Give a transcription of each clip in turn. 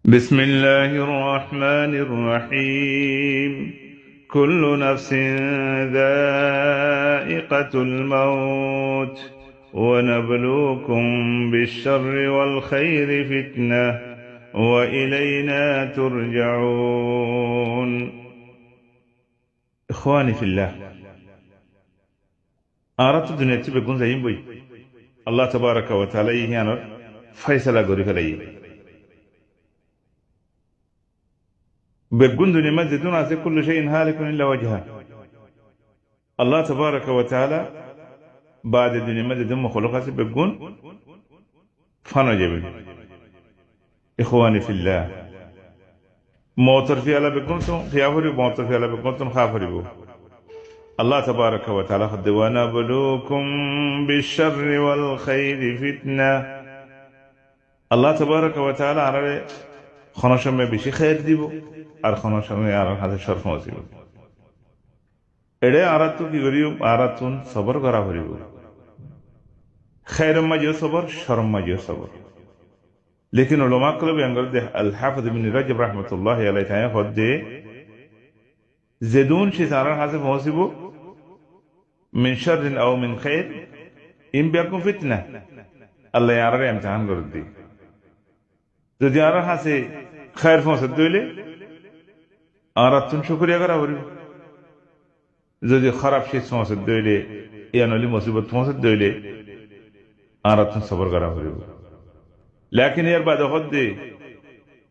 بسم الله الرحمن الرحيم كل نفس ذائقة الموت ونبلوكم بالشر والخير فتنة وإلينا ترجعون إخواني في الله أردت الدنيا تبقون زيين بي الله تبارك وتعالى يهانا فيصل غريب عليه بقول دنيا مزدون على كل شيء هالك إلا وجهه الله تبارك وتعالى بعد الدنيا مزدون مخلوقات بقول فانا جبل إخواني في الله موتر في الله بقولتم خيافري موتر في الله بقولتم خافري بو الله تبارك وتعالى خد ونبلوكم بالشر والخير فتنة الله تبارك وتعالى عربي خناشم بشي خير ديبو আর খনশনে আর হাতে শরফ মসিব এড়ে আরাতু কি করিও আরাতুন সবর করা করিব খায়রম মাজিও সবর শরম মাজিও সবর লেকিন উলামা কল বেঙ্গল দে আল হাফিজ ইবনে রাজব রাহমাতুল্লাহি আলাইহি তায়া হদে জেদুন শি সারা হাতে মসিব মিন শাররিন আও মিন খায়র ইন বিয়াকুম ফিতনা আল্লাহ ইয়ারে ইমতিহান করে দি যদি আর হাতে খায়র ফসদ দইলে আরাতুন শুকরিয়া করা হরিব যদি খারাপ শীত সমস্যা দইলে ইয়ানলি মুসিবত সমস্যা দইলে আরাতুন সবর করা হরিব লেকিন এর বাদ হদ্দে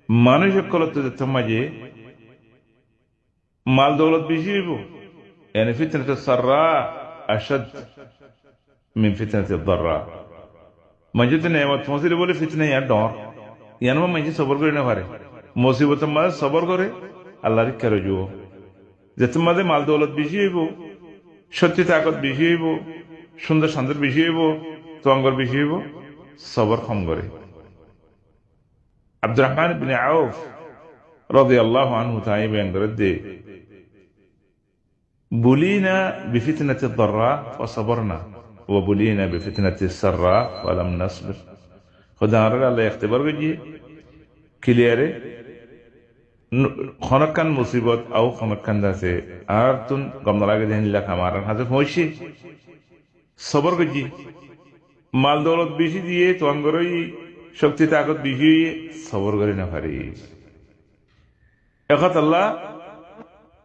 মানুষ কলতে তমাজে মাল দৌলত বেশি হইব يعني فتنة السراء أشد من فتنة الضراء ما جت نعمت مصير بولي فتنة يا دار يعني ما مجي صبر করে না পারে মুসিবত মা সবর করে আল্লাহর কাছে রজু যে তোমাদের মাল দৌলত বেশি হইব সত্যি তাকত বেশি হইব সুন্দর শান্তর বেশি হইব তোয়াঙ্গর বেশি হইব সবর কম করে আব্দুর রহমান ইবনে আউফ রাদিয়াল্লাহু আনহু তাই বয়ান করে দে বুলিনা বিফিতনাতি الضراء فصبرنا وبلينا بفتنة السراء ولم نصبر خدا আল্লাহ ইখতিবার করি ক্লিয়ারে খনকান মুসিবত আও খনকান দাসে আর তুন গমনা লাগে দেন লাখ আমার হাতে হইছে সবর গজি মাল দৌলত বেশি দিয়ে তো আঙ্গরই শক্তি তাকত বেশি সবর করে না পারি এখাত আল্লাহ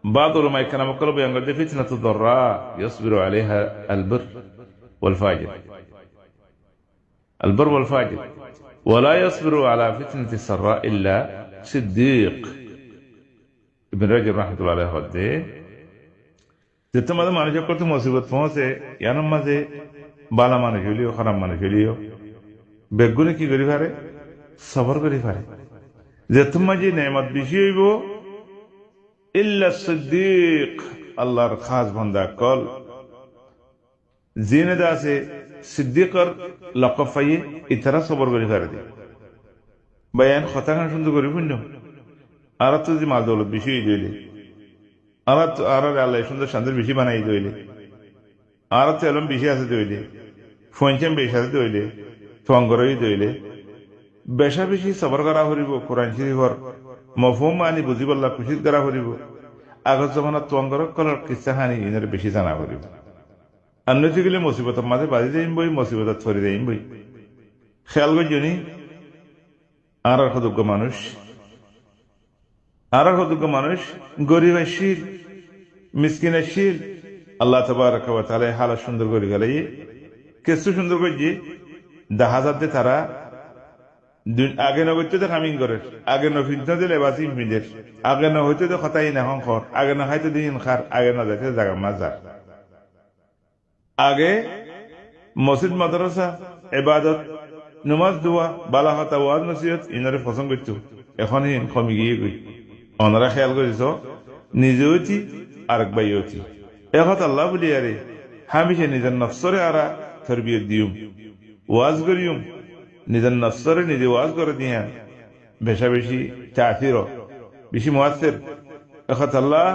بعض علماء كلام قالوا بأن فتنة الضراء يصبر عليها البر والفاجر البر والفاجر ولا يصبر على فتنة السراء إلا صديق ابن رجب رحمة الله عليه হদে যে তোমাদের মানুষের কত মুসিবত পৌঁছে ইয়ার মাঝে বালা মানুষ হইলিও খারাপ মানুষ হইলিও বেগুনে কি করি পারে সবর করি পারে যে তোমার যে নেয়ামত বেশি হইব ইল্লা সিদ্দিক আল্লাহর খাস বান্দা কল জিনে দাসে সিদ্দিকর লকব পাইয়ে ইতারা সবর করি পারে বায়ান কথা গান সুন্দর করি পুণ্য আর তো যে মাল দৌলত বেশি হয়ে যাইলে আর আল্লাহ সুন্দর শান্তির বেশি বানাই দইলে আর তো এলম বেশি আছে দইলে ফোনচাম বেশি আছে দইলে তোয়াঙ্গরই দইলে বেশা বেশি সবর করা হরিব কোরআন শরীফর মফহুম মানি বুঝিব আল্লাহ খুশি করা হরিব আগত জমানাত তোয়াঙ্গর কলর কিসা হানি ইনের বেশি জানা হরিব অন্যতি গেলে মুসিবতের মাঝে বাজি যাইম বই মুসিবত ছড়ি যাইম বই খেয়াল করজনি আর যোগ্য মানুষ গরিব শিল মিসকিন শিল আল্লাহ তাবারক ওয়া তাআলা হালা সুন্দর করে গেলে কিছু সুন্দর করে দেখা যাচ্ছে তারা আগে না হইতে কামিং করে আগে না ফিরতে দিলে বাসি মিলের আগে না হইতে তো কথাই না হংকর আগে না খাইতে দিন খার আগে না যাইতে জায়গা মাজার আগে মসজিদ মাদ্রাসা ইবাদত নামাজ দোয়া বালা হতা ওয়াজ নসিহত ইনারে পছন্দ করতো এখন কমে গিয়ে গই ওনারা খেয়াল করেছ নিজেও তি আরেক ভাইও তি এখন আল্লাহ বলি আরে হামিশে নিজের নফসরে আরা তরবিয়ত দিউম ওয়াজ করিউম নিজের নফসরে নিজে ওয়াজ করে দিয়া বেশা বেশি তাসির বেশি মুআসসির এখন আল্লাহ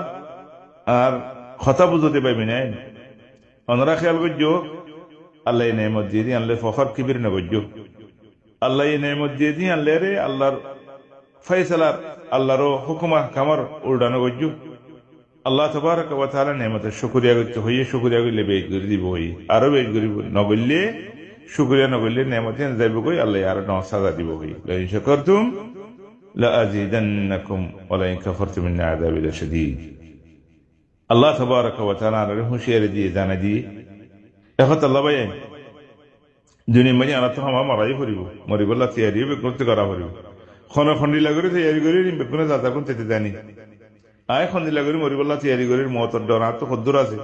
আর কথা বুঝতে পাইবি না ওনারা খেয়াল করছো আল্লাহ নেমত দিয়ে আনলে ফখর কিবির না করছো আল্লাহ এই নেমত দিয়ে দিয়ে আনলে রে আল্লাহর ফাইসালার আল্লাহর হুকুমা কামার উল্টানো গজ্জু আল্লাহ তবারক ওয়া তাআলা নেমতের শুকরিয়া করতে হইয়ে শুকরিয়া করলে বেজ করে দিব হই আরো বেজ করিব নগল্লে শুকরিয়া নগল্লে নেমতে যাইব কই আল্লাহ আর ন সাজা দিব হই লা ইন শাকারতুম লা আযীদান্নাকুম ওয়া লা ইন কাফারতুম মিন আযাবি লাশাদীদ আল্লাহ তবারক ওয়া তাআলা আর হুঁশিয়ারি দিয়ে জানা দিয়ে এখন আল্লাহ ভাই দুনিয়া মানে আল্লাহ তো হামা মারাই করিব মরিবল্লা তৈরি করতে করা করিব খন খন্ডিলা করে তৈরি করে বেগুনে যাতা কোন তেতে জানি আয় খন্দিলা করে মরিবল্লা তৈরি করে মতর ডর আর তো খদ্দুর আছে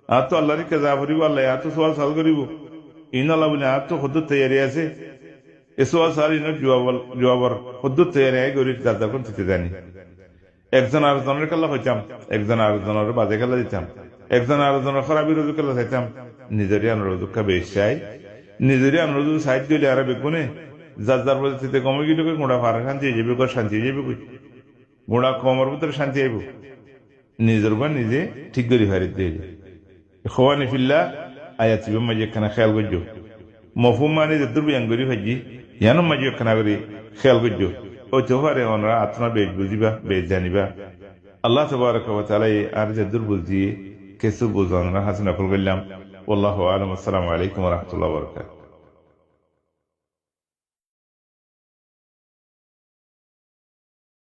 আর তো আল্লাহর কেজা করিব আল্লাহ আর তো সোয়াল সাল করিব ইন আল্লাহ বলে আর তো খদ্দুর তৈরি আছে এ সোয়াল সাল ইন জবাবর খদ্দুর তৈরি আয় করি যাতা কোন তেতে জানি একজন আরেকজনের খেলা হইতাম একজন আরেকজনের বাজে খেলা দিতাম একজন আরেকজনের খরাবি রোজু খেলা চাইতাম নিজেরই অনুরোধ বেশ চাই নিজেরই অনুরোধ সাইড দিলে আর বেগুনে যার যার পরিস্থিতি কমে গেলে গোড়া ফারা শান্তি হয়ে যাবে শান্তি হয়ে যাবে কই গোড়া কমার ভিতরে শান্তি আইব নিজের উপর নিজে ঠিক করে ফারি দিয়ে খোয়ানি ফিল্লা আয়াত মাঝে একখানা খেয়াল করছো মফুম মানে যে দুর্বিয়ান করি ভাজি ইয়ানো মাঝে একখানা করে খেয়াল করছো ওই তো পারে ওনারা আত্মা বেশ বুঝিবা বেশ জানিবা আল্লাহ তবারক ওয়া তাআলা আর যে দুর্বল দিয়ে কিছু বুঝানোর হাসিনা করলাম আল্লাহু আলাম। আসসালামু আলাইকুম ওয়া রাহমাতুল্লাহি ওয়া বারাকাতুহু।